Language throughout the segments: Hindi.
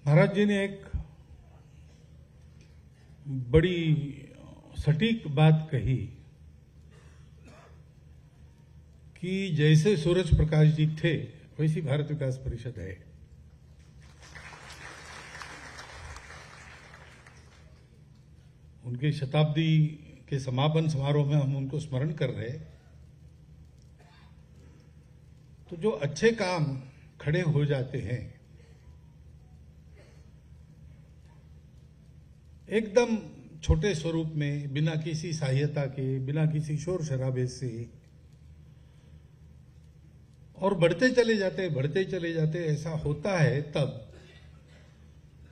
महाराज जी ने एक बड़ी सटीक बात कही कि जैसे सूरज प्रकाश जी थे वैसी भारत विकास परिषद है। उनके शताब्दी के समापन समारोह में हम उनको स्मरण कर रहे, तो जो अच्छे काम खड़े हो जाते हैं एकदम छोटे स्वरूप में, बिना किसी सहायता के, बिना किसी शोर शराबे से, और बढ़ते चले जाते ऐसा होता है, तब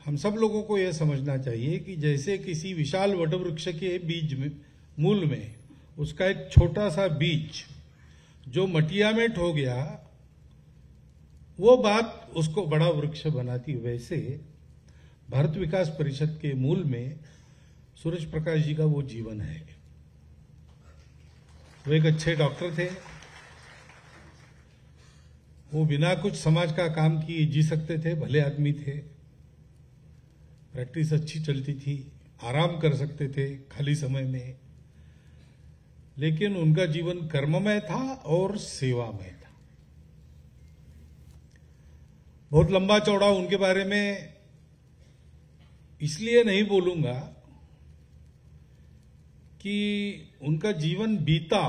हम सब लोगों को यह समझना चाहिए कि जैसे किसी विशाल वटवृक्ष के बीज में, मूल में उसका एक छोटा सा बीज जो मटिया में ठो गया, वो बात उसको बड़ा वृक्ष बनाती, वैसे भारत विकास परिषद के मूल में सूरज प्रकाश जी का वो जीवन है। वो एक अच्छे डॉक्टर थे, वो बिना कुछ समाज का काम किए जी सकते थे, भले आदमी थे, प्रैक्टिस अच्छी चलती थी, आराम कर सकते थे खाली समय में, लेकिन उनका जीवन कर्ममय था और सेवामय था। बहुत लंबा चौड़ा उनके बारे में इसलिए नहीं बोलूंगा कि उनका जीवन बीता,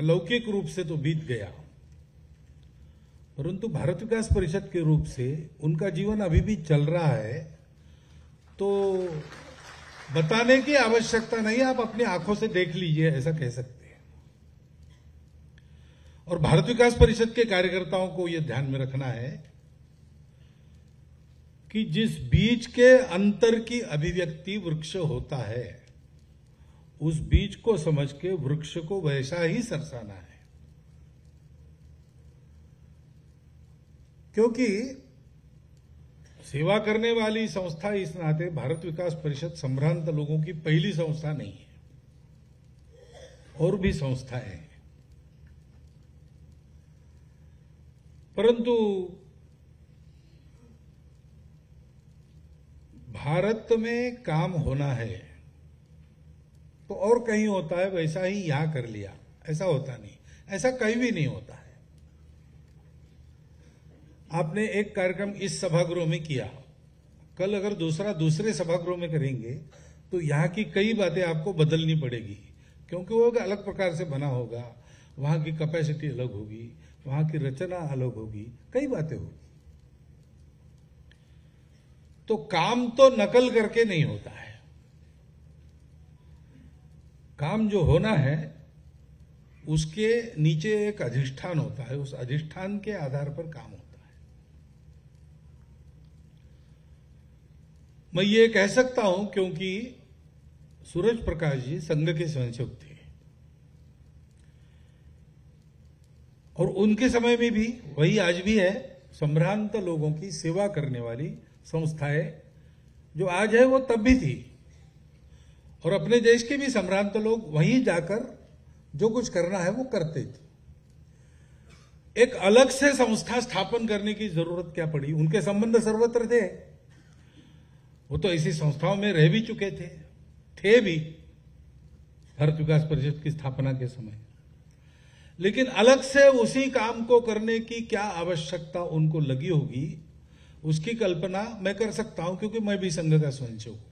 लौकिक रूप से तो बीत गया, परंतु भारत विकास परिषद के रूप से उनका जीवन अभी भी चल रहा है, तो बताने की आवश्यकता नहीं, आप अपनी आंखों से देख लीजिए, ऐसा कह सकते हैं। और भारत विकास परिषद के कार्यकर्ताओं को यह ध्यान में रखना है कि जिस बीज के अंतर की अभिव्यक्ति वृक्ष होता है, उस बीज को समझ के वृक्ष को वैसा ही सरसाना है, क्योंकि सेवा करने वाली संस्था इस नाते भारत विकास परिषद संभ्रांत लोगों की पहली संस्था नहीं है, और भी संस्थाएं हैं, परंतु भारत में काम होना है तो और कहीं होता है, वैसा ही यहां कर लिया, ऐसा होता नहीं, ऐसा कहीं भी नहीं होता है। आपने एक कार्यक्रम इस सभागृह में किया, कल अगर दूसरे सभागृह में करेंगे तो यहां की कई बातें आपको बदलनी पड़ेगी, क्योंकि वो अलग प्रकार से बना होगा, वहां की कैपेसिटी अलग होगी, वहां की रचना अलग होगी, कई बातें होगी। तो काम तो नकल करके नहीं होता है, काम जो होना है उसके नीचे एक अधिष्ठान होता है, उस अधिष्ठान के आधार पर काम होता है। मैं ये कह सकता हूं क्योंकि सूरज प्रकाश जी संघ के स्वयंसेवक थे, और उनके समय में भी वही आज भी है, संभ्रांत लोगों की सेवा करने वाली संस्थाएं जो आज है वो तब भी थी, और अपने देश के भी संभ्रांत लोग वहीं जाकर जो कुछ करना है वो करते थे। एक अलग से संस्था स्थापन करने की जरूरत क्या पड़ी? उनके संबंध सर्वत्र थे, वो तो ऐसी संस्थाओं में रह भी चुके थे भी भारत विकास परिषद की स्थापना के समय, लेकिन अलग से उसी काम को करने की क्या आवश्यकता उनको लगी होगी, उसकी कल्पना मैं कर सकता हूं, क्योंकि मैं भी संघ का स्वयंसेवक हूं।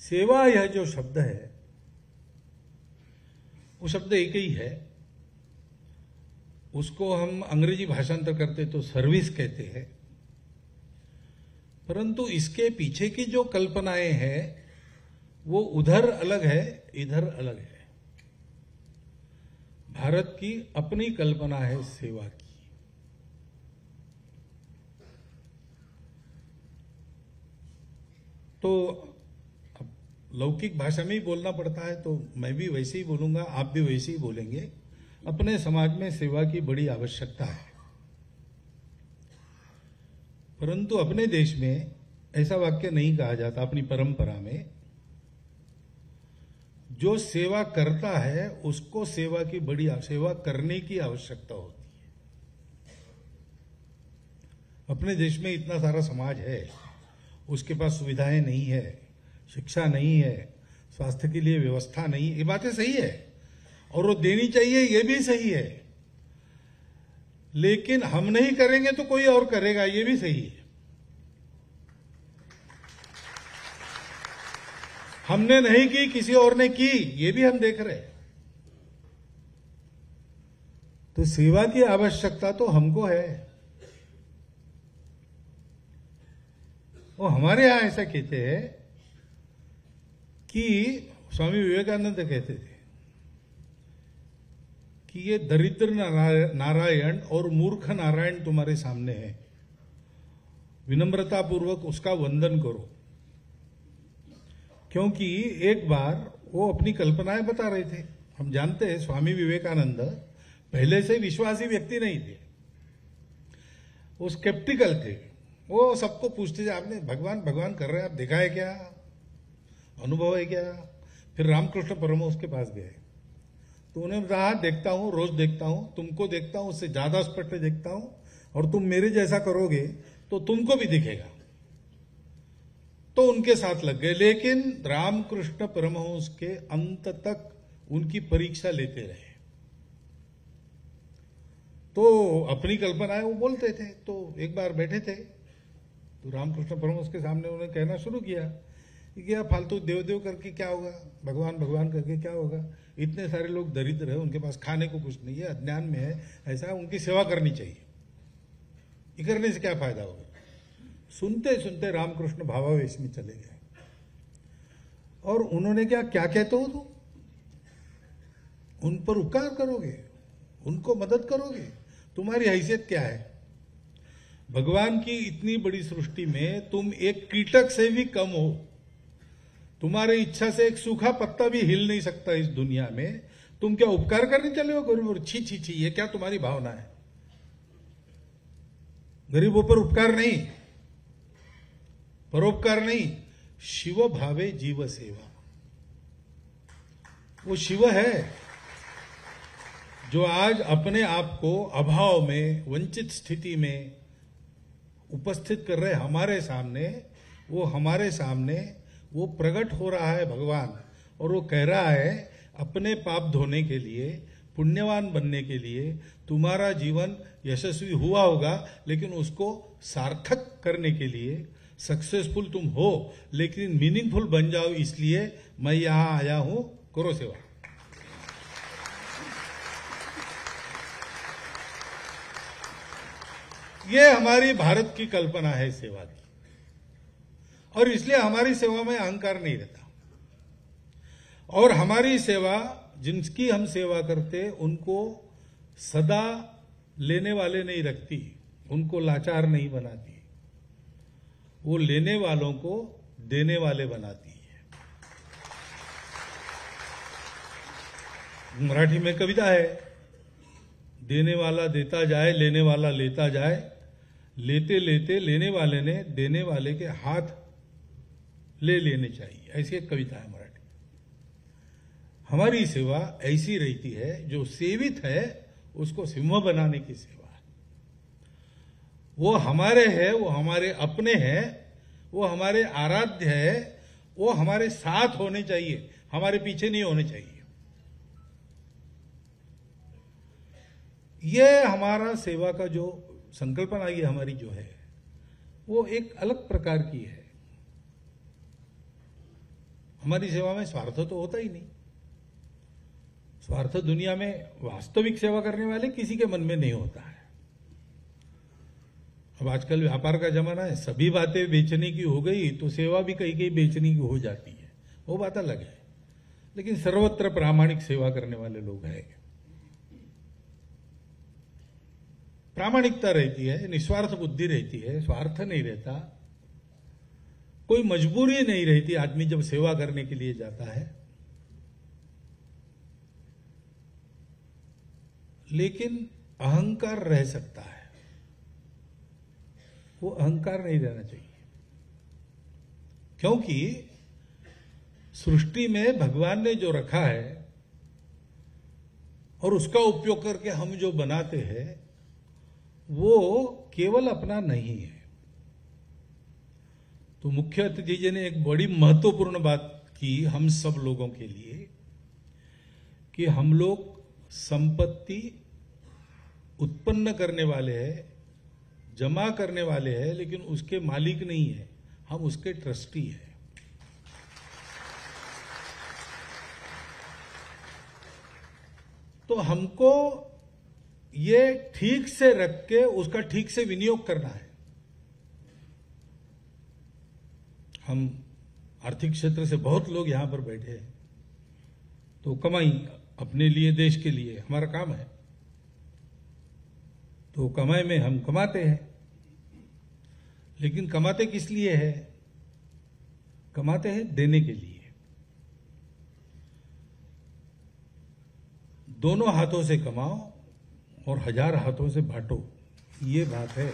सेवा यह जो शब्द है वो शब्द एक ही है, उसको हम अंग्रेजी भाषांतर करते तो सर्विस कहते हैं, परंतु इसके पीछे की जो कल्पनाएं हैं वो उधर अलग है, इधर अलग है। भारत की अपनी कल्पना है सेवा की। तो लौकिक भाषा में ही बोलना पड़ता है, तो मैं भी वैसे ही बोलूंगा, आप भी वैसे ही बोलेंगे। अपने समाज में सेवा की बड़ी आवश्यकता है, परंतु अपने देश में ऐसा वाक्य नहीं कहा जाता। अपनी परंपरा में जो सेवा करता है उसको सेवा करने की आवश्यकता होती है। अपने देश में इतना सारा समाज है, उसके पास सुविधाएं नहीं है, शिक्षा नहीं है, स्वास्थ्य के लिए व्यवस्था नहीं, ये बातें सही है और वो देनी चाहिए, ये भी सही है। लेकिन हम नहीं करेंगे तो कोई और करेगा, ये भी सही है। हमने नहीं की, किसी और ने की, ये भी हम देख रहे हैं। तो सेवा की आवश्यकता तो हमको है। वो हमारे यहां ऐसा कहते हैं कि स्वामी विवेकानंद कहते थे कि ये दरिद्र नारायण और मूर्ख नारायण तुम्हारे सामने है, विनम्रता पूर्वक उसका वंदन करो। क्योंकि एक बार वो अपनी कल्पनाएं बता रहे थे। हम जानते हैं स्वामी विवेकानंद पहले से विश्वासी व्यक्ति नहीं थे, वो स्केप्टिकल थे। वो सबको पूछते थे, आपने भगवान भगवान कर रहे हैं, आप देखा है क्या, अनुभव है क्या? फिर रामकृष्ण परमहंस के पास गए तो उन्होंने कहा, देखता हूं, रोज देखता हूं, तुमको देखता हूं, उससे ज्यादा स्पष्ट देखता हूं, और तुम मेरे जैसा करोगे तो तुमको भी दिखेगा। तो उनके साथ लग गए। लेकिन रामकृष्ण परमहंस के अंत तक उनकी परीक्षा लेते रहे। तो अपनी कल्पनाएं वो बोलते थे। तो एक बार बैठे थे तो रामकृष्ण परमहंस के सामने उन्होंने कहना शुरू किया कि क्या फालतू देव देव करके क्या होगा, भगवान भगवान करके क्या होगा, इतने सारे लोग दरिद्र है, उनके पास खाने को कुछ नहीं है, अज्ञान में है, ऐसा उनकी सेवा करनी चाहिए, ये करने से क्या फायदा होगा। सुनते सुनते रामकृष्ण भावावेश में चले गए और उन्होंने क्या क्या कहते हो तुम, उन पर उपकार करोगे, उनको मदद करोगे, तुम्हारी हैसियत क्या है? भगवान की इतनी बड़ी सृष्टि में तुम एक कीटक से भी कम हो, तुम्हारी इच्छा से एक सूखा पत्ता भी हिल नहीं सकता इस दुनिया में, तुम क्या उपकार करने चले हो गरीबों? छी छी छी, ये क्या तुम्हारी भावना है? गरीबों पर उपकार नहीं, परोपकार नहीं, शिव भावे जीव सेवा। वो शिव है जो आज अपने आप को अभाव में, वंचित स्थिति में उपस्थित कर रहे हमारे सामने। वो हमारे सामने वो प्रकट हो रहा है भगवान, और वो कह रहा है अपने पाप धोने के लिए, पुण्यवान बनने के लिए तुम्हारा जीवन यशस्वी हुआ होगा, लेकिन उसको सार्थक करने के लिए, सक्सेसफुल तुम हो लेकिन मीनिंगफुल बन जाओ, इसलिए मैं यहां आया हूं, करो सेवा। ये हमारी भारत की कल्पना है सेवा की, और इसलिए हमारी सेवा में अहंकार नहीं रहता। और हमारी सेवा, जिनकी हम सेवा करते, उनको सदा लेने वाले नहीं रखती, उनको लाचार नहीं बनाती, वो लेने वालों को देने वाले बनाती है। मराठी में कविता है, देने वाला देता जाए, लेने वाला लेता जाए, लेते लेते लेने वाले ने देने वाले के हाथ ले लेने चाहिए, ऐसी एक कविता है मराठी। हमारी सेवा ऐसी रहती है, जो सेवित है उसको सिंह बनाने की सेवा है। वो हमारे है, वो हमारे अपने हैं, वो हमारे आराध्य है, वो हमारे साथ होने चाहिए, हमारे पीछे नहीं होने चाहिए। ये हमारा सेवा का जो संकल्पना ये हमारी जो है, वो एक अलग प्रकार की है। हमारी सेवा में स्वार्थ तो होता ही नहीं। स्वार्थ दुनिया में वास्तविक सेवा करने वाले किसी के मन में नहीं होता है। अब आजकल व्यापार का जमाना है, सभी बातें बेचने की हो गई तो सेवा भी कहीं कहीं बेचने की हो जाती है, वो बात अलग है। लेकिन सर्वत्र प्रामाणिक सेवा करने वाले लोग हैं, प्रामाणिकता रहती है, निस्वार्थ बुद्धि रहती है, स्वार्थ नहीं रहता, कोई मजबूरी नहीं रहती आदमी जब सेवा करने के लिए जाता है। लेकिन अहंकार रह सकता है, वो अहंकार नहीं रहना चाहिए। क्योंकि सृष्टि में भगवान ने जो रखा है और उसका उपयोग करके हम जो बनाते हैं, वो केवल अपना नहीं है। तो मुख्य अतिथि जी ने एक बड़ी महत्वपूर्ण बात की हम सब लोगों के लिए कि हम लोग संपत्ति उत्पन्न करने वाले हैं, जमा करने वाले हैं, लेकिन उसके मालिक नहीं है, हम उसके ट्रस्टी हैं। तो हमको ये ठीक से रख के उसका ठीक से विनियोग करना है। हम आर्थिक क्षेत्र से बहुत लोग यहां पर बैठे हैं, तो कमाई अपने लिए, देश के लिए हमारा काम है। तो कमाई में हम कमाते हैं, लेकिन कमाते किस लिए है? कमाते हैं देने के लिए। दोनों हाथों से कमाओ और 1000 हाथों से बांटो, ये बात है।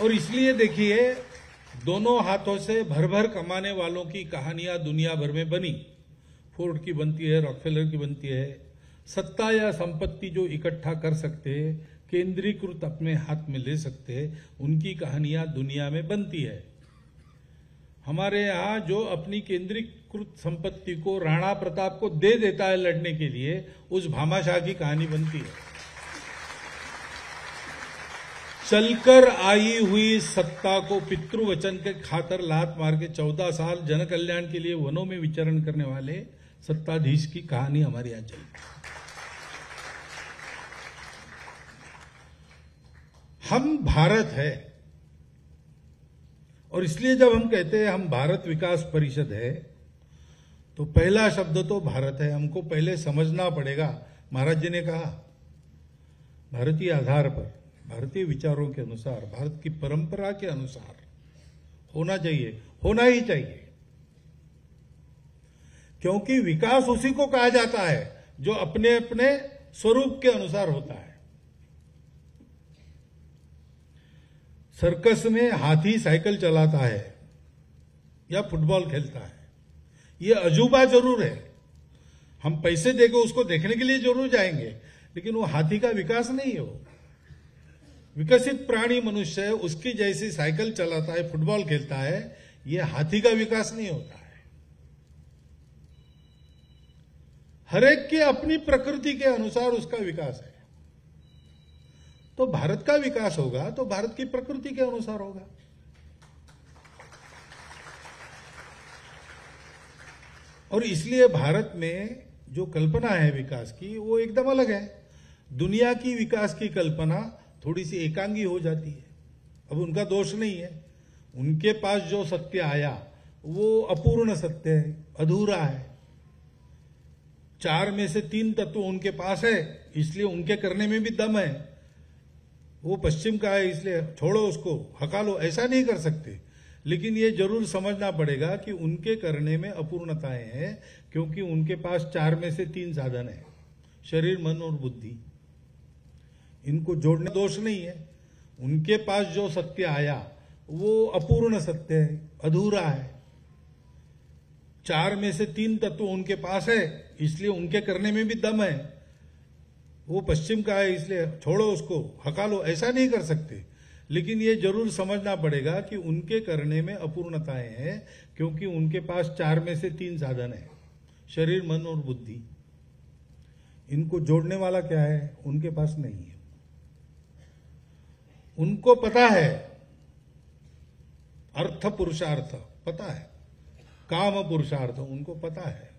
और इसलिए देखिए, दोनों हाथों से भर भर कमाने वालों की कहानियां दुनिया भर में बनी। फोर्ड की बनती है, रॉकफेलर की बनती है। सत्ता या संपत्ति जो इकट्ठा कर सकते, केंद्रीकृत अपने हाथ में ले सकते, उनकी कहानियां दुनिया में बनती है। हमारे यहाँ जो अपनी केंद्रीकृत संपत्ति को राणा प्रताप को दे देता है लड़ने के लिए, उस भामाशाह की कहानी बनती है। चलकर आई हुई सत्ता को पितृवचन के खातर लात मार के 14 साल जन कल्याण के लिए वनों में विचरण करने वाले सत्ताधीश की कहानी हमारे यहां चली। हम भारत है, और इसलिए जब हम कहते हैं हम भारत विकास परिषद है, तो पहला शब्द तो भारत है। हमको पहले समझना पड़ेगा। महाराज जी ने कहा, भारतीय आधार पर, भारतीय विचारों के अनुसार, भारत की परंपरा के अनुसार होना चाहिए, होना ही चाहिए। क्योंकि विकास उसी को कहा जाता है जो अपने अपने स्वरूप के अनुसार होता है। सर्कस में हाथी साइकिल चलाता है या फुटबॉल खेलता है, यह अजूबा जरूर है। हम पैसे देकर उसको देखने के लिए जरूर जाएंगे, लेकिन वो हाथी का विकास नहीं है। वो विकसित प्राणी मनुष्य है, उसकी जैसी साइकिल चलाता है, फुटबॉल खेलता है, यह हाथी का विकास नहीं होता है। हर एक की अपनी प्रकृति के अनुसार उसका विकास है। तो भारत का विकास होगा तो भारत की प्रकृति के अनुसार होगा। और इसलिए भारत में जो कल्पना है विकास की, वो एकदम अलग है। दुनिया की विकास की कल्पना थोड़ी सी एकांगी हो जाती है। अब उनका दोष नहीं है, उनके पास जो सत्य आया वो अपूर्ण सत्य है, अधूरा है। 4 में से 3 तत्व उनके पास है, इसलिए उनके करने में भी दम है। वो पश्चिम का है, इसलिए छोड़ो उसको, हका लो, ऐसा नहीं कर सकते। लेकिन ये जरूर समझना पड़ेगा कि उनके करने में अपूर्णताएं हैं, क्योंकि उनके पास 4 में से 3 साधन है, शरीर, मन और बुद्धि। इनको जोड़ने दोष नहीं है। उनके पास जो सत्य आया वो अपूर्ण सत्य है, अधूरा है। 4 में से 3 तत्व उनके पास है, इसलिए उनके करने में भी दम है। वो पश्चिम का है, इसलिए छोड़ो उसको, हका लो, ऐसा नहीं कर सकते। लेकिन ये जरूर समझना पड़ेगा कि उनके करने में अपूर्णताएं हैं, क्योंकि उनके पास 4 में से 3 साधन है, शरीर, मन और बुद्धि। इनको जोड़ने वाला क्या है? उनके पास नहीं है। उनको पता है अर्थ पुरुषार्थ, पता है काम पुरुषार्थ, उनको पता है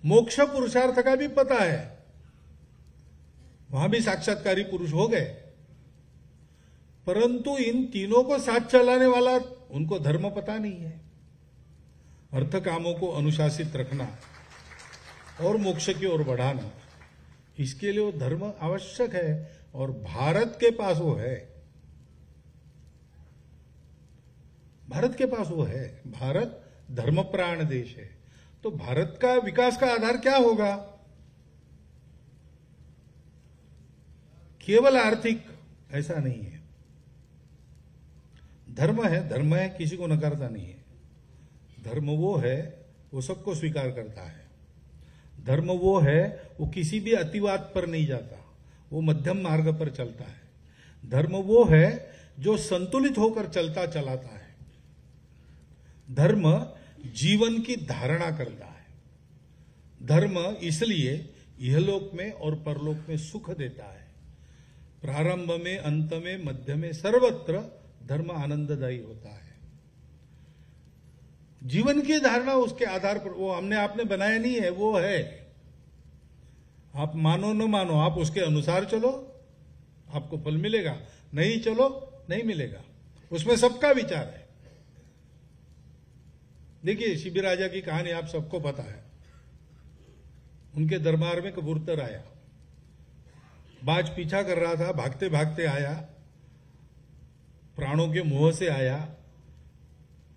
मोक्ष पुरुषार्थ का भी पता है। वहां भी साक्षात्कारी पुरुष हो गए, परंतु इन तीनों को साथ चलाने वाला उनको धर्म पता नहीं है। अर्थ कामों को अनुशासित रखना और मोक्ष की ओर बढ़ाना, इसके लिए वो धर्म आवश्यक है, और भारत के पास वो है। भारत के पास वो है। भारत धर्मप्राण देश है। तो भारत का विकास का आधार क्या होगा? केवल आर्थिक ऐसा नहीं है। धर्म है, धर्म है, किसी को नकारता नहीं है। धर्म वो है, वो सबको स्वीकार करता है। धर्म वो है, वो किसी भी अतिवाद पर नहीं जाता, वो मध्यम मार्ग पर चलता है। धर्म वो है जो संतुलित होकर चलता चलाता है। धर्म जीवन की धारणा करता है। धर्म इसलिए इहलोक में और परलोक में सुख देता है। प्रारंभ में, अंत में, मध्य में, सर्वत्र धर्म आनंददायी होता है। जीवन की धारणा उसके आधार पर, वो हमने आपने बनाया नहीं है, वो है। आप मानो न मानो, आप उसके अनुसार चलो, आपको फल मिलेगा। नहीं चलो, नहीं मिलेगा। उसमें सबका विचार है। देखिए, शिबी राजा की कहानी आप सबको पता है। उनके दरबार में कबूतर आया, बाज पीछा कर रहा था, भागते भागते आया, प्राणों के मोह से आया,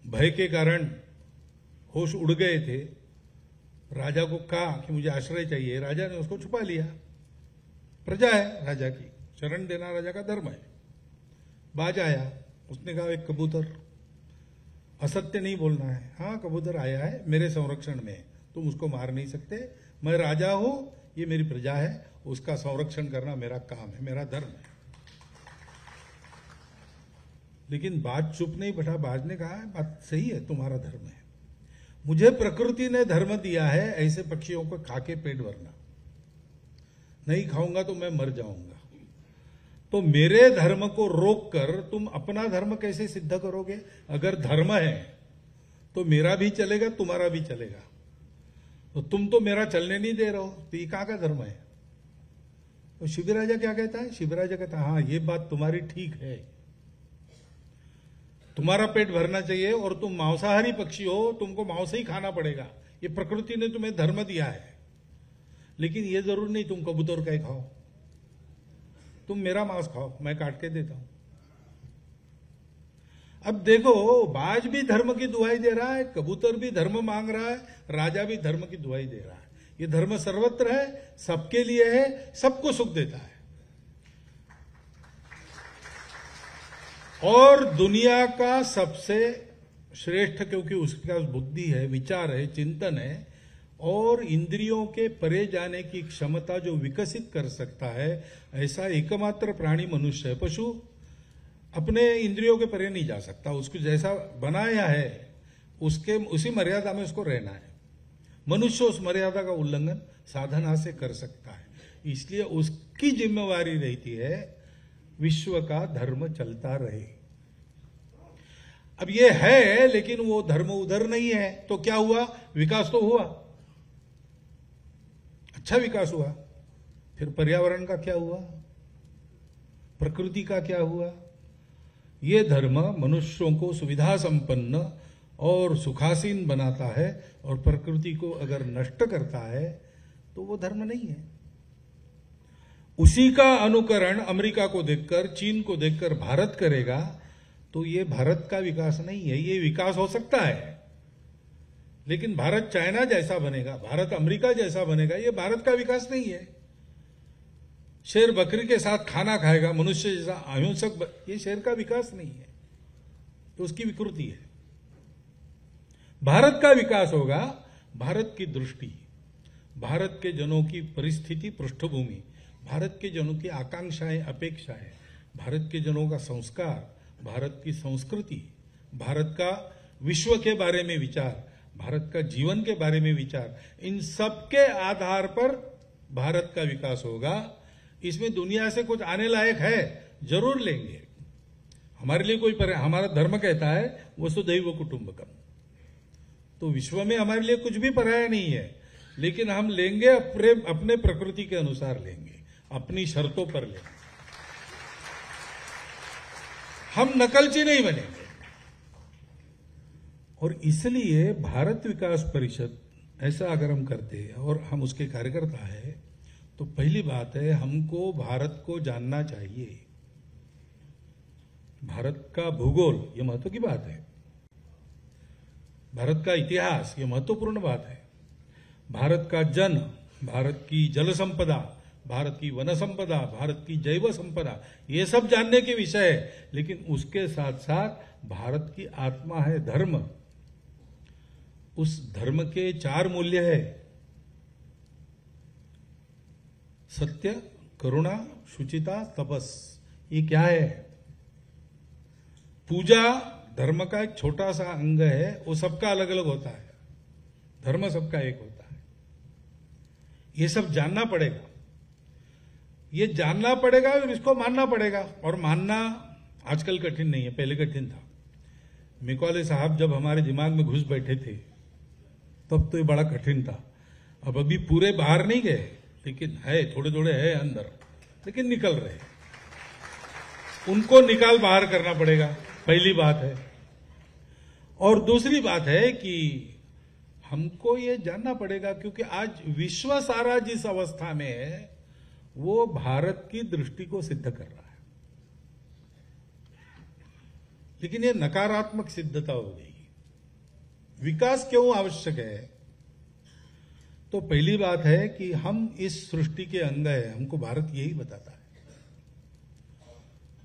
भय के कारण होश उड़ गए थे। राजा को कहा कि मुझे आश्रय चाहिए। राजा ने उसको छुपा लिया। प्रजा है राजा की, शरण देना राजा का धर्म है। बाज आया, उसने कहा एक कबूतर, असत्य नहीं बोलना है। हाँ, कबूतर आया है, मेरे संरक्षण में है, तुम उसको मार नहीं सकते। मैं राजा हूं, ये मेरी प्रजा है, उसका संरक्षण करना मेरा काम है, मेरा धर्म है। लेकिन बाज चुप नहीं बैठा। बाज ने कहा बात सही है, तुम्हारा धर्म है, मुझे प्रकृति ने धर्म दिया है ऐसे पक्षियों को खा के पेट भरना। नहीं खाऊंगा तो मैं मर जाऊंगा। तो मेरे धर्म को रोककर तुम अपना धर्म कैसे सिद्ध करोगे? अगर धर्म है तो मेरा भी चलेगा, तुम्हारा भी चलेगा। तो तुम तो मेरा चलने नहीं दे रहे हो, तो ये कहां का धर्म है? तो शिबी राजा क्या कहता है? शिबी राजा कहता है हाँ, ये बात तुम्हारी ठीक है, तुम्हारा पेट भरना चाहिए और तुम मांसाहारी पक्षी हो, तुमको मांस ही खाना पड़ेगा। ये प्रकृति ने तुम्हें धर्म दिया है। लेकिन ये जरूर नहीं तुम कबूतर का ही खाओ, तुम मेरा मांस खाओ, मैं काट के देता हूं। अब देखो, बाज भी धर्म की दुहाई दे रहा है, कबूतर भी धर्म मांग रहा है, राजा भी धर्म की दुहाई दे रहा है। ये धर्म सर्वत्र है, सबके लिए है, सबको सुख देता है। और दुनिया का सबसे श्रेष्ठ, क्योंकि उसके पास बुद्धि है, विचार है, चिंतन है और इंद्रियों के परे जाने की क्षमता जो विकसित कर सकता है, ऐसा एकमात्र प्राणी मनुष्य है। पशु अपने इंद्रियों के परे नहीं जा सकता। उसको जैसा बनाया है उसके उसी मर्यादा में उसको रहना है। मनुष्य उस मर्यादा का उल्लंघन साधना से कर सकता है। इसलिए उसकी जिम्मेवारी रहती है विश्व का धर्म चलता रहे। अब ये है, लेकिन वो धर्म उधर नहीं है, तो क्या हुआ? विकास तो हुआ, अच्छा विकास हुआ। फिर पर्यावरण का क्या हुआ? प्रकृति का क्या हुआ? ये धर्म मनुष्यों को सुविधा संपन्न और सुखासीन बनाता है, और प्रकृति को अगर नष्ट करता है तो वो धर्म नहीं है। उसी का अनुकरण अमेरिका को देखकर, चीन को देखकर भारत करेगा तो ये भारत का विकास नहीं है। ये विकास हो सकता है, लेकिन भारत चाइना जैसा बनेगा, भारत अमेरिका जैसा बनेगा, ये भारत का विकास नहीं है। शेर बकरी के साथ खाना खाएगा, मनुष्य जैसा अहिंसक, ये शेर का विकास नहीं है, तो उसकी विकृति है। भारत का विकास होगा भारत की दृष्टि, भारत के जनों की परिस्थिति, पृष्ठभूमि, भारत के जनों की आकांक्षाएं, अपेक्षाएं, भारत के जनों का संस्कार, भारत की संस्कृति, भारत का विश्व के बारे में विचार, भारत का जीवन के बारे में विचार, इन सब के आधार पर भारत का विकास होगा। इसमें दुनिया से कुछ आने लायक है, जरूर लेंगे। हमारे लिए कोई हमारा धर्म कहता है वसुधैव कुटुंबकम, तो विश्व में हमारे लिए कुछ भी पराया नहीं है, लेकिन हम लेंगे अपने प्रकृति के अनुसार लेंगे, अपनी शर्तों पर लेंगे। हम नकलची नहीं बनेंगे। और इसलिए भारत विकास परिषद ऐसा अगर हम करते हैं और हम उसके कार्यकर्ता है, तो पहली बात है हमको भारत को जानना चाहिए। भारत का भूगोल ये महत्व की बात है, भारत का इतिहास ये महत्वपूर्ण बात है, भारत का जन, भारत की जल संपदा, भारत की वन संपदा, भारत की जैव संपदा, ये सब जानने के विषय है। लेकिन उसके साथ साथ भारत की आत्मा है धर्म, उस धर्म के 4 मूल्य है, सत्य, करुणा, शुचिता, तपस। ये क्या है? पूजा धर्म का एक छोटा सा अंग है, वो सबका अलग अलग होता है, धर्म सबका एक होता है। ये सब जानना पड़ेगा, ये जानना पड़ेगा और इसको मानना पड़ेगा। और मानना आजकल कठिन नहीं है, पहले कठिन था। मेघवाले साहब जब हमारे दिमाग में घुस बैठे थे तब तो ये बड़ा कठिन था। अब अभी पूरे बाहर नहीं गए, लेकिन है, थोड़े थोड़े है अंदर, लेकिन निकल रहे। उनको निकाल बाहर करना पड़ेगा, पहली बात है। और दूसरी बात है कि हमको ये जानना पड़ेगा, क्योंकि आज विश्व सारा जिस अवस्था में है वो भारत की दृष्टि को सिद्ध कर रहा है, लेकिन ये नकारात्मक सिद्धता हो गई। विकास क्यों आवश्यक है? तो पहली बात है कि हम इस सृष्टि के अंग है, हमको भारत यही बताता है।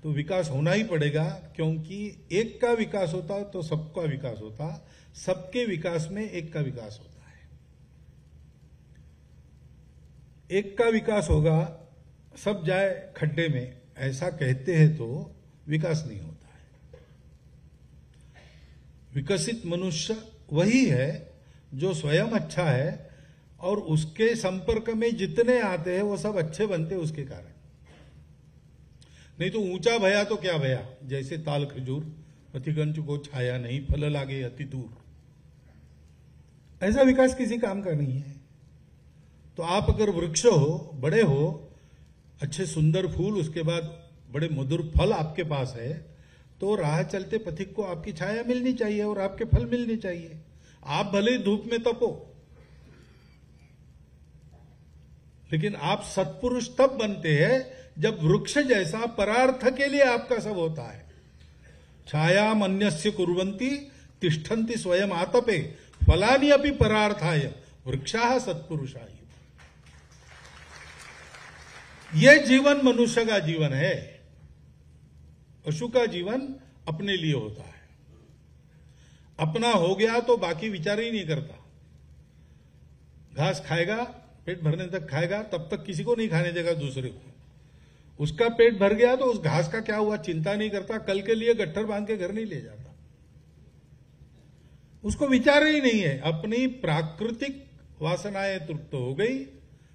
तो विकास होना ही पड़ेगा, क्योंकि एक का विकास होता तो सबका विकास होता, सबके विकास में एक का विकास होता है। एक का विकास होगा, सब जाए खड्डे में, ऐसा कहते हैं तो विकास नहीं होता है। विकसित मनुष्य वही है जो स्वयं अच्छा है और उसके संपर्क में जितने आते हैं वो सब अच्छे बनते उसके कारण। नहीं तो ऊंचा भया तो क्या भया, जैसे ताल खजूर पथिकंच को छाया नहीं, फल लागे अति दूर। ऐसा विकास किसी काम का नहीं है। तो आप अगर वृक्ष हो, बड़े हो, अच्छे सुंदर फूल, उसके बाद बड़े मधुर फल आपके पास है, तो राह चलते पथिक को आपकी छाया मिलनी चाहिए और आपके फल मिलने चाहिए। आप भले ही धूप में तपो, लेकिन आप सत्पुरुष तब बनते हैं जब वृक्ष जैसा परार्थ के लिए आपका सब होता है। छाया मन्यस्य कुर्वन्ति तिष्ठन्ति स्वयं आतपे फलानि अपि परार्थाय वृक्षाः सत्पुरुषाः। ये जीवन मनुष्य का जीवन है। पशु का जीवन अपने लिए होता है, अपना हो गया तो बाकी विचार ही नहीं करता। घास खाएगा, पेट भरने तक खाएगा, तब तक किसी को नहीं खाने देगा दूसरे को। उसका पेट भर गया तो उस घास का क्या हुआ चिंता नहीं करता, कल के लिए गट्ठर बांध के घर नहीं ले जाता। उसको विचार ही नहीं है। अपनी प्राकृतिक वासनाएं तृप्त हो गई,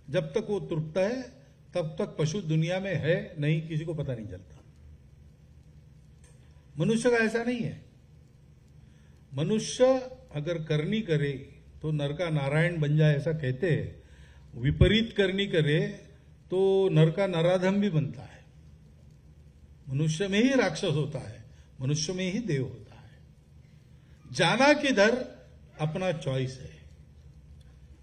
जब तक वो तृप्त है तब तक पशु दुनिया में है नहीं, किसी को पता नहीं चलता। मनुष्य का ऐसा नहीं है। मनुष्य अगर करनी करे तो नर का नारायण बन जाए, ऐसा कहते हैं। विपरीत करनी करे तो नर का नराधम भी बनता है। मनुष्य में ही राक्षस होता है, मनुष्य में ही देव होता है। जाना किधर अपना चॉइस है,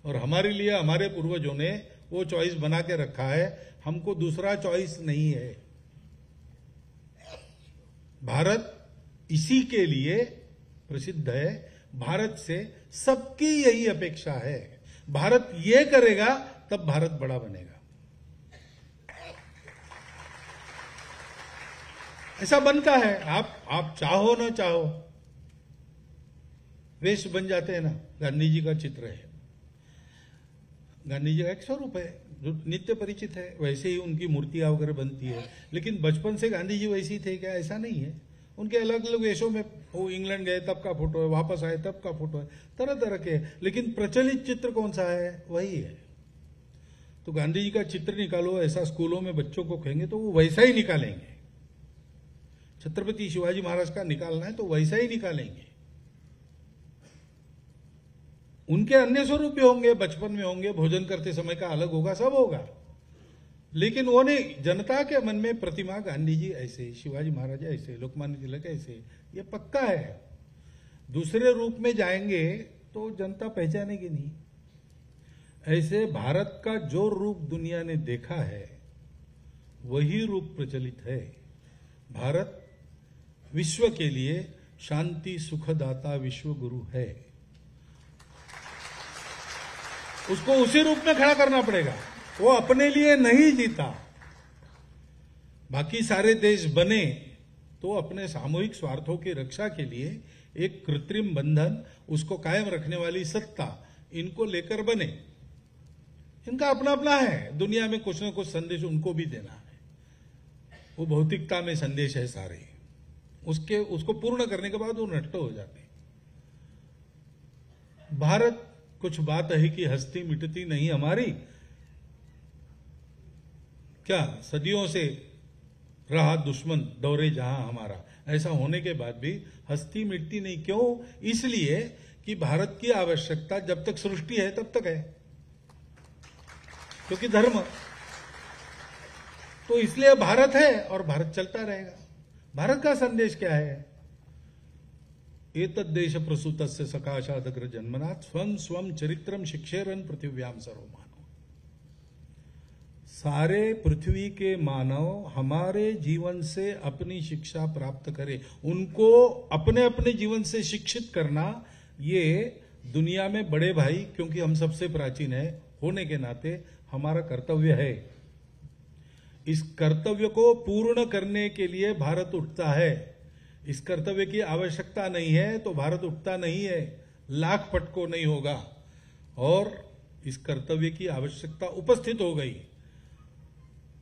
और हमारे लिए हमारे पूर्वजों ने वो चॉइस बना के रखा है। हमको दूसरा चॉइस नहीं है। भारत इसी के लिए प्रसिद्ध है। भारत से सबकी यही अपेक्षा है। भारत ये करेगा तब भारत बड़ा बनेगा। ऐसा बनता है। आप चाहो ना चाहो, वेश बन जाते हैं ना। गांधी जी का चित्र है, गांधी जी का एक स्वरूप है जो नित्य परिचित है, वैसे ही उनकी मूर्तियां वगैरह बनती है। लेकिन बचपन से गांधी जी वैसे ही थे क्या? ऐसा नहीं है। उनके अलग अलग वेशों में, वो इंग्लैंड गए तब का फोटो है, वापस आए तब का फोटो है, तरह तरह के। लेकिन प्रचलित चित्र कौन सा है? वही है। तो गांधी जी का चित्र निकालो, ऐसा स्कूलों में बच्चों को कहेंगे तो वो वैसा ही निकालेंगे। छत्रपति शिवाजी महाराज का निकालना है तो वैसा ही निकालेंगे। उनके अन्य स्वरूप भी होंगे, बचपन में होंगे, भोजन करते समय का अलग होगा, सब होगा। लेकिन वो नहीं, जनता के मन में प्रतिमा गांधी जी ऐसे, शिवाजी महाराज ऐसे, लोकमान्य तिलक ऐसे, ये पक्का है। दूसरे रूप में जाएंगे तो जनता पहचानेगी नहीं। ऐसे भारत का जो रूप दुनिया ने देखा है वही रूप प्रचलित है। भारत विश्व के लिए शांति सुखदाता विश्व गुरु है। उसको उसी रूप में खड़ा करना पड़ेगा। वो अपने लिए नहीं जीता। बाकी सारे देश बने तो अपने सामूहिक स्वार्थों की रक्षा के लिए एक कृत्रिम बंधन, उसको कायम रखने वाली सत्ता, इनको लेकर बने। इनका अपना अपना है। दुनिया में कुछ न कुछ संदेश उनको भी देना है। वो भौतिकता में संदेश है सारे, उसको पूर्ण करने के बाद वो नष्ट हो जाते हैं। भारत कुछ बात है कि हस्ती मिटती नहीं हमारी, क्या सदियों से रहा दुश्मन दौरे जहां हमारा, ऐसा होने के बाद भी हस्ती मिटती नहीं। क्यों? इसलिए कि भारत की आवश्यकता जब तक सृष्टि है तब तक है, क्योंकि धर्म, तो इसलिए भारत है और भारत चलता रहेगा। भारत का संदेश क्या है? एतद्देश प्रसूतस्य सकाशादग्र जन्मनाथ स्वं स्वं चरित्रम शिक्षेरन पृथिव्याम सर्व मानव। सारे पृथ्वी के मानव हमारे जीवन से अपनी शिक्षा प्राप्त करें, उनको अपने अपने जीवन से शिक्षित करना, ये दुनिया में बड़े भाई, क्योंकि हम सबसे प्राचीन है होने के नाते हमारा कर्तव्य है। इस कर्तव्य को पूर्ण करने के लिए भारत उठता है। इस कर्तव्य की आवश्यकता नहीं है तो भारत उठता नहीं है, लाख पटको नहीं होगा। और इस कर्तव्य की आवश्यकता उपस्थित हो गई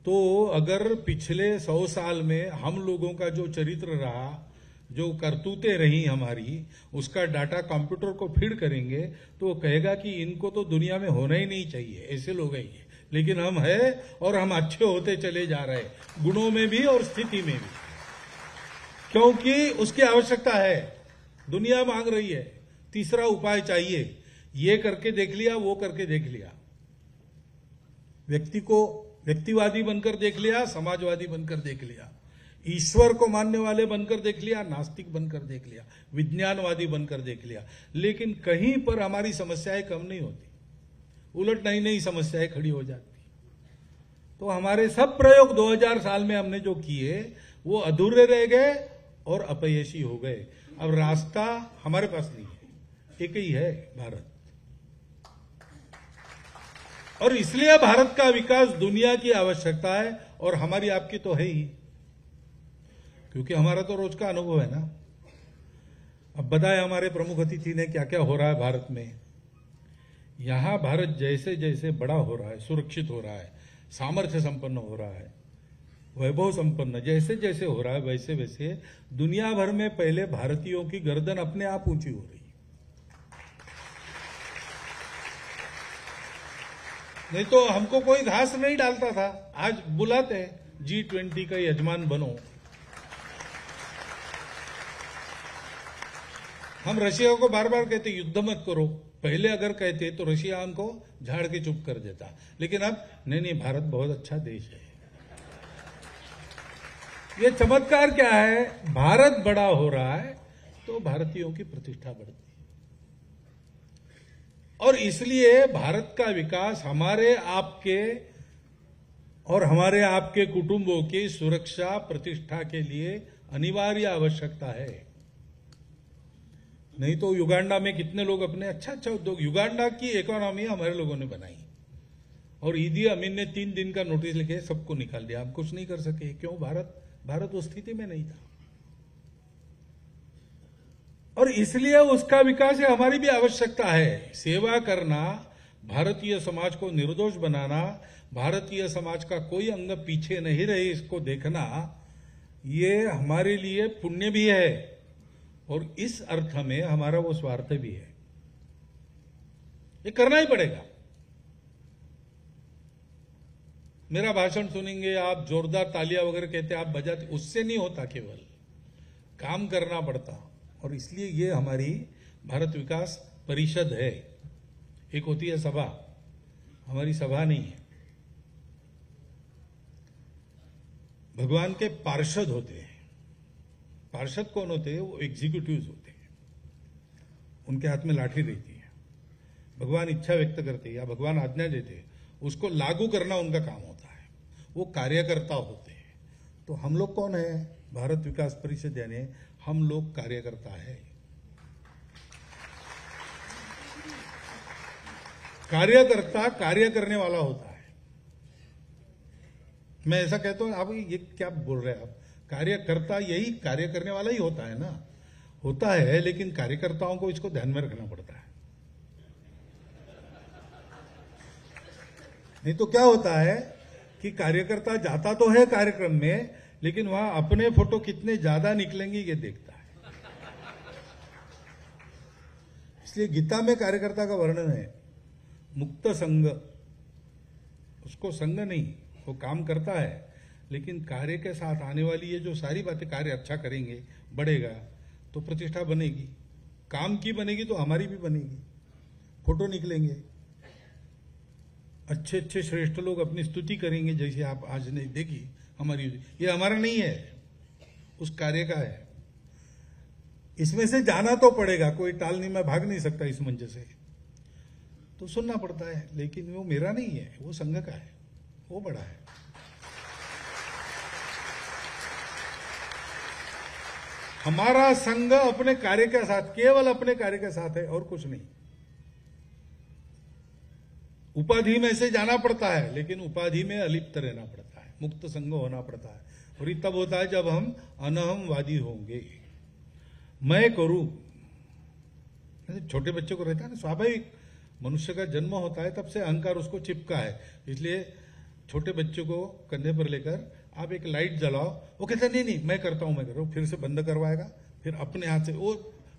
तो अगर पिछले 100 साल में हम लोगों का जो चरित्र रहा, जो करतूतें रही हमारी, उसका डाटा कंप्यूटर को फीड करेंगे तो वो कहेगा कि इनको तो दुनिया में होना ही नहीं चाहिए, ऐसे लोग हैं ये। लेकिन हम है और हम अच्छे होते चले जा रहे, गुणों में भी और स्थिति में भी, क्योंकि उसकी आवश्यकता है, दुनिया मांग रही है। तीसरा उपाय चाहिए, ये करके देख लिया, वो करके देख लिया, व्यक्ति को व्यक्तिवादी बनकर देख लिया, समाजवादी बनकर देख लिया, ईश्वर को मानने वाले बनकर देख लिया, नास्तिक बनकर देख लिया, विज्ञानवादी बनकर देख लिया, लेकिन कहीं पर हमारी समस्याएं कम नहीं होती, उलट नई नई समस्याएं खड़ी हो जाती। तो हमारे सब प्रयोग 2000 साल में हमने जो किए वो अधूरे रह गए और अपयशी हो गए। अब रास्ता हमारे पास नहीं है, एक ही है भारत। और इसलिए भारत का विकास दुनिया की आवश्यकता है और हमारी आपकी तो है ही, क्योंकि हमारा तो रोज का अनुभव है ना। अब बताए हमारे प्रमुख अतिथि ने क्या क्या हो रहा है भारत में। यहां भारत जैसे जैसे बड़ा हो रहा है, सुरक्षित हो रहा है, सामर्थ्य संपन्न हो रहा है, वैभव संपन्न जैसे जैसे हो रहा है, वैसे वैसे दुनिया भर में पहले भारतीयों की गर्दन अपने आप ऊंची हो रही है। नहीं तो हमको कोई घास नहीं डालता था, आज बुलाते हैं G20 का यजमान बनो। हम रशिया को बार बार कहते युद्ध मत करो, पहले अगर कहते तो रशिया हमको झाड़ के चुप कर देता, लेकिन अब नहीं, भारत बहुत अच्छा देश है। ये चमत्कार क्या है? भारत बड़ा हो रहा है तो भारतीयों की प्रतिष्ठा बढ़ती है, और इसलिए भारत का विकास हमारे आपके और हमारे आपके कुटुंबों की सुरक्षा प्रतिष्ठा के लिए अनिवार्य आवश्यकता है। नहीं तो युगांडा में कितने लोग अपने अच्छा उद्योग, युगांडा की इकोनॉमी हमारे लोगों ने बनाई, और ईदी अमीन ने 3 दिन का नोटिस लिखे सबको निकाल दिया, हम कुछ नहीं कर सके। क्यों? भारत उस स्थिति में नहीं था, और इसलिए उसका विकास हमारी भी आवश्यकता है। सेवा करना, भारतीय समाज को निर्दोष बनाना, भारतीय समाज का कोई अंग पीछे नहीं रहे इसको देखना, ये हमारे लिए पुण्य भी है और इस अर्थ में हमारा वो स्वार्थ भी है। ये करना ही पड़ेगा। मेरा भाषण सुनेंगे आप, जोरदार तालियां वगैरह कहते आप बजाते, उससे नहीं होता, केवल काम करना पड़ता। और इसलिए ये हमारी भारत विकास परिषद है। एक होती है सभा, हमारी सभा नहीं है। भगवान के पार्षद होते हैं। पार्षद कौन होते हैं? वो एग्जीक्यूटिव्स होते हैं, उनके हाथ में लाठी रहती है। भगवान इच्छा व्यक्त करते हैं या भगवान आज्ञा देते हैं, उसको लागू करना उनका काम होता है, वो कार्यकर्ता होते हैं। तो हम लोग कौन है? भारत विकास परिषद, यानी हम लोग कार्यकर्ता है। कार्यकर्ता कार्य करने वाला होता है। मैं ऐसा कहता हूं, आप ये क्या बोल रहे हैं आप? कार्यकर्ता यही कार्य करने वाला ही होता है ना, होता है, लेकिन कार्यकर्ताओं को इसको ध्यान में रखना पड़ता है। नहीं तो क्या होता है कि कार्यकर्ता जाता तो है कार्यक्रम में, लेकिन वहां अपने फोटो कितने ज्यादा निकलेंगे ये देखता है। इसलिए गीता में कार्यकर्ता का वर्णन है, मुक्त संग, उसको संग नहीं, वो काम करता है लेकिन कार्य के साथ आने वाली ये जो सारी बातें, कार्य अच्छा करेंगे, बढ़ेगा तो प्रतिष्ठा बनेगी, काम की बनेगी तो हमारी भी बनेगी, फोटो निकलेंगे, अच्छे अच्छे श्रेष्ठ लोग अपनी स्तुति करेंगे, जैसे आप आज नहीं देखी हमारी, ये हमारा नहीं है, उस कार्य का है। इसमें से जाना तो पड़ेगा, कोई टाल नहीं, मैं भाग नहीं सकता इस मंच से, तो सुनना पड़ता है, लेकिन वो मेरा नहीं है, वो संघ का है, वो बड़ा है। हमारा संघ अपने कार्य के साथ, केवल अपने कार्य के साथ है और कुछ नहीं। उपाधि में से जाना पड़ता है लेकिन उपाधि में अलिप्त रहना पड़ता है, मुक्त संघ होना पड़ता है, और ये तब होता है जब हम अनहमवादी होंगे। मैं करूं, छोटे बच्चे को रहता है ना, स्वाभाविक मनुष्य का जन्म होता है तब से अहंकार उसको चिपका है, इसलिए छोटे बच्चे को कंधे पर लेकर आप एक लाइट जलाओ, वो कहता नहीं नहीं मैं करता हूं, फिर से बंद करवाएगा, फिर अपने हाथ से वो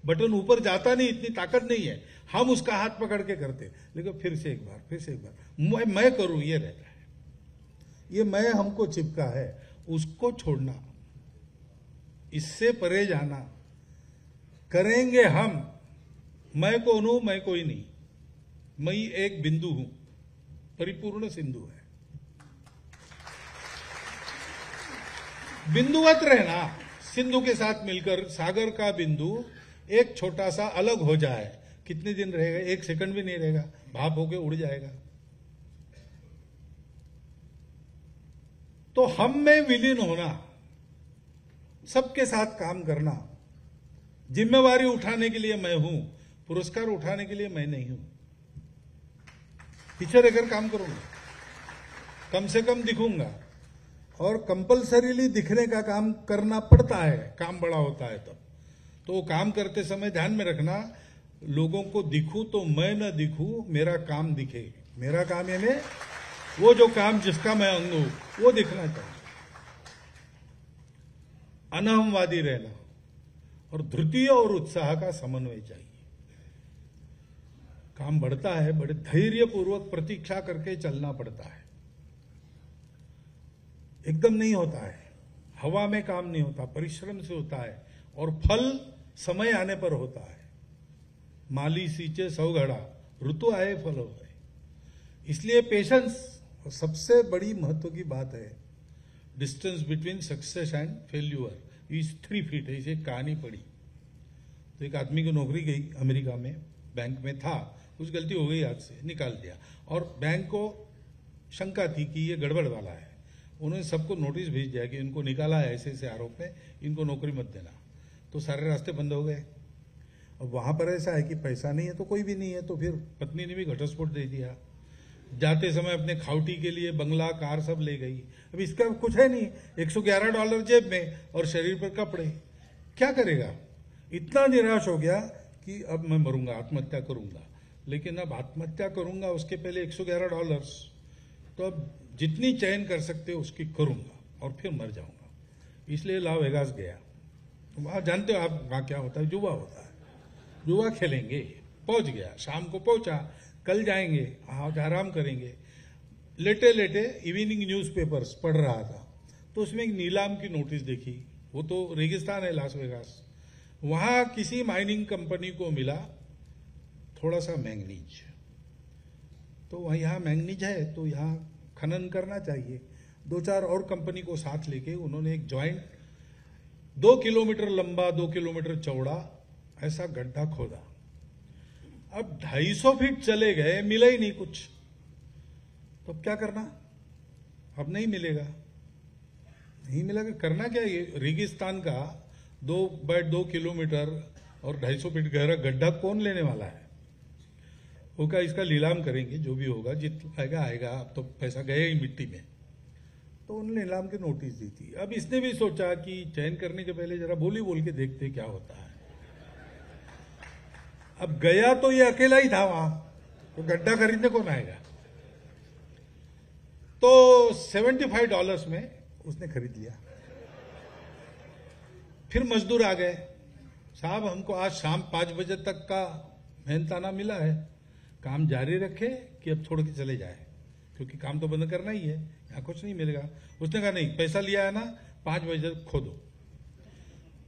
बटन ऊपर जाता नहीं, इतनी ताकत नहीं है, हम उसका हाथ पकड़ के करते, लेकिन फिर से एक बार मैं करूं, ये रहता है, ये मैं हमको चिपका है, उसको छोड़ना, इससे परे जाना, करेंगे हम। मैं कौन हूं? मैं कोई नहीं, मैं एक बिंदु हूं, परिपूर्ण सिंधु है। बिंदुवत रहना, सिंधु के साथ मिलकर सागर का बिंदु एक छोटा सा अलग हो जाए, कितने दिन रहेगा? 1 सेकंड भी नहीं रहेगा, भाप होके उड़ जाएगा। तो हम में विलीन होना, सबके साथ काम करना, जिम्मेवारी उठाने के लिए मैं हूं, पुरस्कार उठाने के लिए मैं नहीं हूं। पीछे रहकर काम करूंगा, कम से कम दिखूंगा, और कंपलसरीली दिखने का काम करना पड़ता है, काम बड़ा होता है तब। तो वो काम करते समय ध्यान में रखना, लोगों को दिखूं तो मैं न दिखूं, मेरा काम दिखे। मेरा काम यानी वो जो काम जिसका मैं अंग हूं वो दिखना चाहिए। अनहमवादी रहना और धृति और उत्साह का समन्वय चाहिए। काम बढ़ता है, बड़े धैर्यपूर्वक प्रतीक्षा करके चलना पड़ता है, एकदम नहीं होता है, हवा में काम नहीं होता, परिश्रम से होता है, और फल समय आने पर होता है। माली सींचे 100 घड़ा, ऋतु आए फल हो। इसलिए पेशेंस सबसे बड़ी महत्व की बात है। Distance between success and failure is 3 feet है। इसे एक कहानी पड़ी, तो एक आदमी की नौकरी गई अमेरिका में, बैंक में था, कुछ गलती हो गई, हाथ से निकाल दिया, और बैंक को शंका थी कि ये गड़बड़ वाला है। उन्होंने सबको नोटिस भेज दिया कि इनको निकाला है ऐसे ऐसे आरोप में, इनको नौकरी मत देना। तो सारे रास्ते बंद हो गए। अब वहां पर ऐसा है कि पैसा नहीं है तो कोई भी नहीं है, तो फिर पत्नी ने भी घटस्फोट दे दिया। जाते समय अपने खाउटी के लिए बंगला कार सब ले गई। अब इसका कुछ है नहीं, $111 जेब में और शरीर पर कपड़े, क्या करेगा? इतना निराश हो गया कि अब मैं मरूंगा, आत्महत्या करूंगा। लेकिन अब आत्महत्या करूंगा उसके पहले $111, तो अब जितनी चयन कर सकते हो उसकी करूंगा और फिर मर जाऊंगा। इसलिए ला वेगास गया। वहां जानते हो आप वहां क्या होता है? जुआ होता है, जुआ खेलेंगे। पहुंच गया, शाम को पहुंचा, कल जाएंगे, आज आराम करेंगे। लेटे लेटे इवनिंग न्यूज़पेपर्स पढ़ रहा था, तो उसमें एक नीलाम की नोटिस देखी। वो तो रेगिस्तान है लास वेगास, वहां किसी माइनिंग कंपनी को मिला थोड़ा सा मैंगनीज। तो वहां यहां मैंगनीज है तो यहां खनन करना चाहिए। 2-4 और कंपनी को साथ लेके उन्होंने एक जॉइंट 2 किलोमीटर लंबा, 2 किलोमीटर चौड़ा ऐसा गड्ढा खोदा। अब 250 फीट चले गए, मिला ही नहीं कुछ। तो अब क्या करना? अब नहीं मिलेगा, नहीं मिलेगा, करना क्या? ये रेगिस्तान का 2 किलोमीटर और 250 फीट गहरा गड्ढा कौन लेने वाला है? वो क्या, इसका नीलाम करेंगे, जो भी होगा, जितना आएगा आएगा, अब तो पैसा गया ही मिट्टी में। तो उन्होंने नीलाम की नोटिस दी थी। अब इसने भी सोचा कि चयन करने के पहले जरा बोल के देखते क्या होता है। अब गया तो ये अकेला ही था वहां, तो गड्ढा खरीदने कौन आएगा? तो $75 में उसने खरीद लिया। फिर मजदूर आ गए, साहब हमको आज शाम 5 बजे तक का मेहनताना मिला है, काम जारी रखे कि अब छोड़ के चले जाए, क्योंकि काम तो बंद करना ही है, यहाँ कुछ नहीं मिलेगा। उसने कहा नहीं, पैसा लिया है ना, 5 बजे तक खोदो।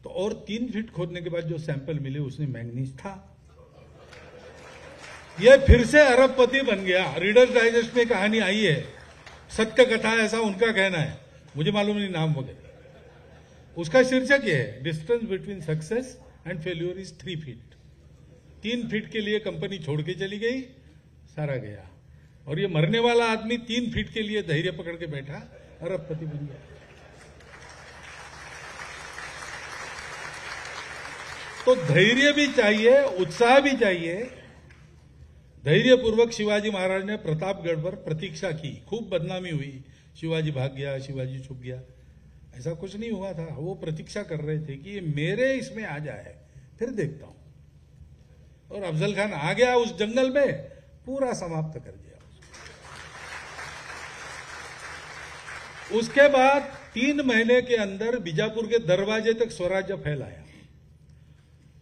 तो और 3 फीट खोदने के बाद जो सैंपल मिले उसमें मैंगनीज था। यह फिर से अरबपति बन गया। रीडर्स डाइजेस्ट में कहानी आई है, सत्य कथा ऐसा उनका कहना है, मुझे मालूम नहीं नाम वगैरह। उसका शीर्षक यह है, distance between success and failure is 3 feet. 3 feet के लिए कंपनी छोड़ के चली गई, सारा गया। और ये मरने वाला आदमी 3 फीट के लिए धैर्य पकड़ के बैठा, अरबपति बन गया। तो धैर्य भी चाहिए, उत्साह भी चाहिए। धैर्यपूर्वक शिवाजी महाराज ने प्रतापगढ़ पर प्रतीक्षा की, खूब बदनामी हुई, शिवाजी भाग गया, शिवाजी छुप गया, ऐसा कुछ नहीं हुआ था। वो प्रतीक्षा कर रहे थे कि ये मेरे इसमें आ जाए, फिर देखता हूं। और अफजल खान आ गया उस जंगल में, पूरा समाप्त कर दिया। उसके बाद 3 महीने के अंदर बीजापुर के दरवाजे तक स्वराज्य फैलाया।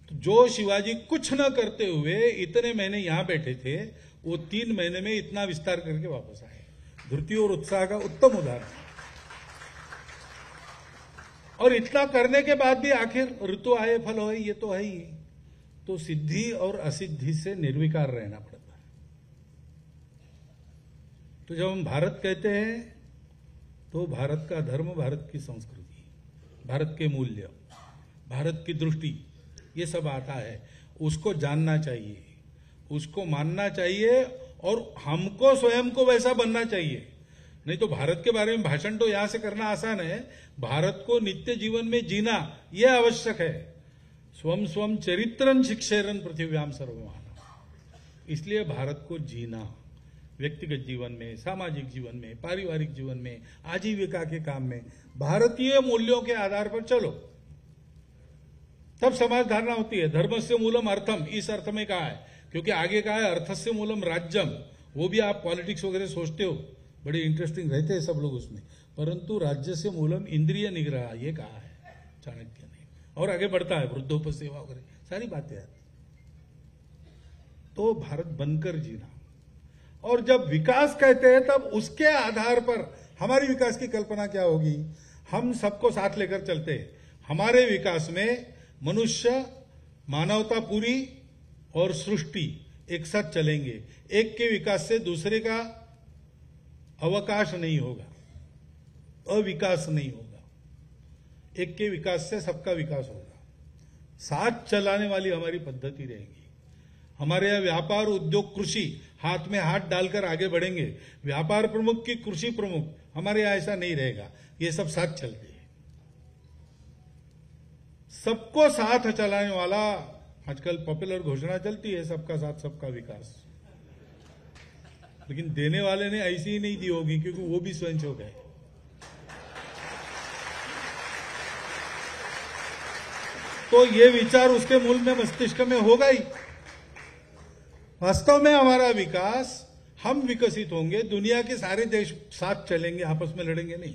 तो जो शिवाजी कुछ न करते हुए इतने महीने यहां बैठे थे, वो 3 महीने में इतना विस्तार करके वापस आए। धृति और उत्साह का उत्तम उदाहरण। और इतना करने के बाद भी आखिर ऋतु आए फल होए, ये तो है ही। तो सिद्धि और असिद्धि से निर्विकार रहना पड़ता है। तो जब हम भारत कहते हैं तो भारत का धर्म, भारत की संस्कृति, भारत के मूल्य, भारत की दृष्टि, ये सब आता है। उसको जानना चाहिए, उसको मानना चाहिए, और हमको स्वयं को वैसा बनना चाहिए। नहीं तो भारत के बारे में भाषण तो यहां से करना आसान है, भारत को नित्य जीवन में जीना यह आवश्यक है। स्वम स्वम चरित्रं शिक्षेरन पृथिव्याम सर्वमानव। इसलिए भारत को जीना, व्यक्तिगत जीवन में, सामाजिक जीवन में, पारिवारिक जीवन में, आजीविका के काम में भारतीय मूल्यों के आधार पर चलो, तब समाज धारणा होती है। धर्मस्य मूलम अर्थम, इस अर्थ में कहा है, क्योंकि आगे कहा है अर्थस्य मूलम राज्यम। वो भी आप पॉलिटिक्स वगैरह सोचते हो, बड़े इंटरेस्टिंग रहते हैं सब लोग उसमें, परंतु राज्य से मूलम इंद्रिय निग्रह, ये कहा है चाणक्य ने। और आगे बढ़ता है वृद्धोपसेवा वगैरह, सारी बातें आती। तो भारत बनकर जीना। और जब विकास कहते हैं तब उसके आधार पर हमारी विकास की कल्पना क्या होगी। हम सबको साथ लेकर चलते हैं। हमारे विकास में मनुष्य, मानवता पूरी और सृष्टि एक साथ चलेंगे। एक के विकास से दूसरे का अवकाश नहीं होगा, अविकास नहीं होगा। एक के विकास से सबका विकास होगा। साथ चलाने वाली हमारी पद्धति रहेगी। हमारे यहां व्यापार, उद्योग, कृषि हाथ में हाथ डालकर आगे बढ़ेंगे। व्यापार प्रमुख की कृषि प्रमुख, हमारे यहां ऐसा नहीं रहेगा। ये सब साथ चलते हैं। सबको साथ चलाने वाला, आजकल पॉपुलर घोषणा चलती है, सबका साथ सबका विकास, लेकिन देने वाले ने ऐसी ही नहीं दी होगी, क्योंकि वो भी स्वयंसेवक है। तो ये विचार उसके मूल में, मस्तिष्क में होगा ही। वास्तव में हमारा विकास, हम विकसित होंगे, दुनिया के सारे देश साथ चलेंगे, आपस में लड़ेंगे नहीं।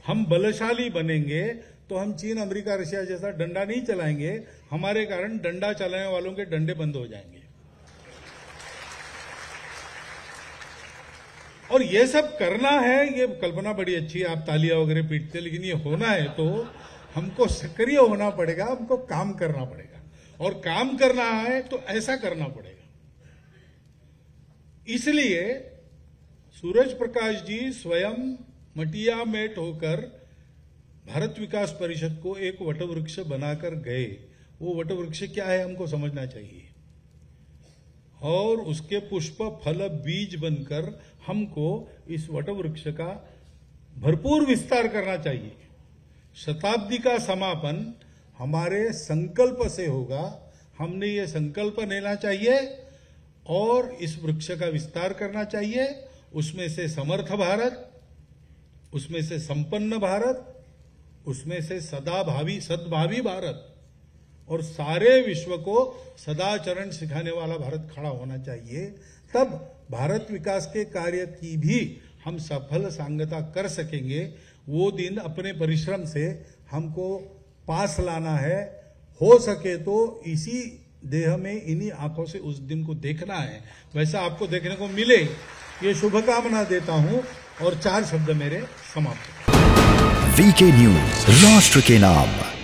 हम बलशाली बनेंगे तो हम चीन, अमेरिका, रशिया जैसा डंडा नहीं चलाएंगे। हमारे कारण डंडा चलाने वालों के डंडे बंद हो जाएंगे। और ये सब करना है, ये कल्पना बड़ी अच्छी है, आप तालियां वगैरह पीटते, लेकिन ये होना है तो हमको सक्रिय होना पड़ेगा, हमको काम करना पड़ेगा। और काम करना है तो ऐसा करना पड़ेगा। इसलिए सूरज प्रकाश जी स्वयं मटिया मेट होकर भारत विकास परिषद को एक वटवृक्ष बनाकर गए। वो वटवृक्ष क्या है हमको समझना चाहिए, और उसके पुष्प, फल, बीज बनकर हमको इस वटवृक्ष का भरपूर विस्तार करना चाहिए। शताब्दी का समापन हमारे संकल्प से होगा। हमने ये संकल्प लेना चाहिए और इस वृक्ष का विस्तार करना चाहिए। उसमें से समर्थ भारत, उसमें से संपन्न भारत, उसमें से सदाभावी, सद्भावी भारत, और सारे विश्व को सदाचरण सिखाने वाला भारत खड़ा होना चाहिए। तब भारत विकास के कार्य की भी हम सफल सांगता कर सकेंगे। वो दिन अपने परिश्रम से हमको पास लाना है, हो सके तो इसी देह में इन्हीं आंखों से उस दिन को देखना है, वैसा आपको देखने को मिले, ये शुभकामना देता हूं और 4 शब्द मेरे समाप्त। वीके न्यूज, राष्ट्र के नाम।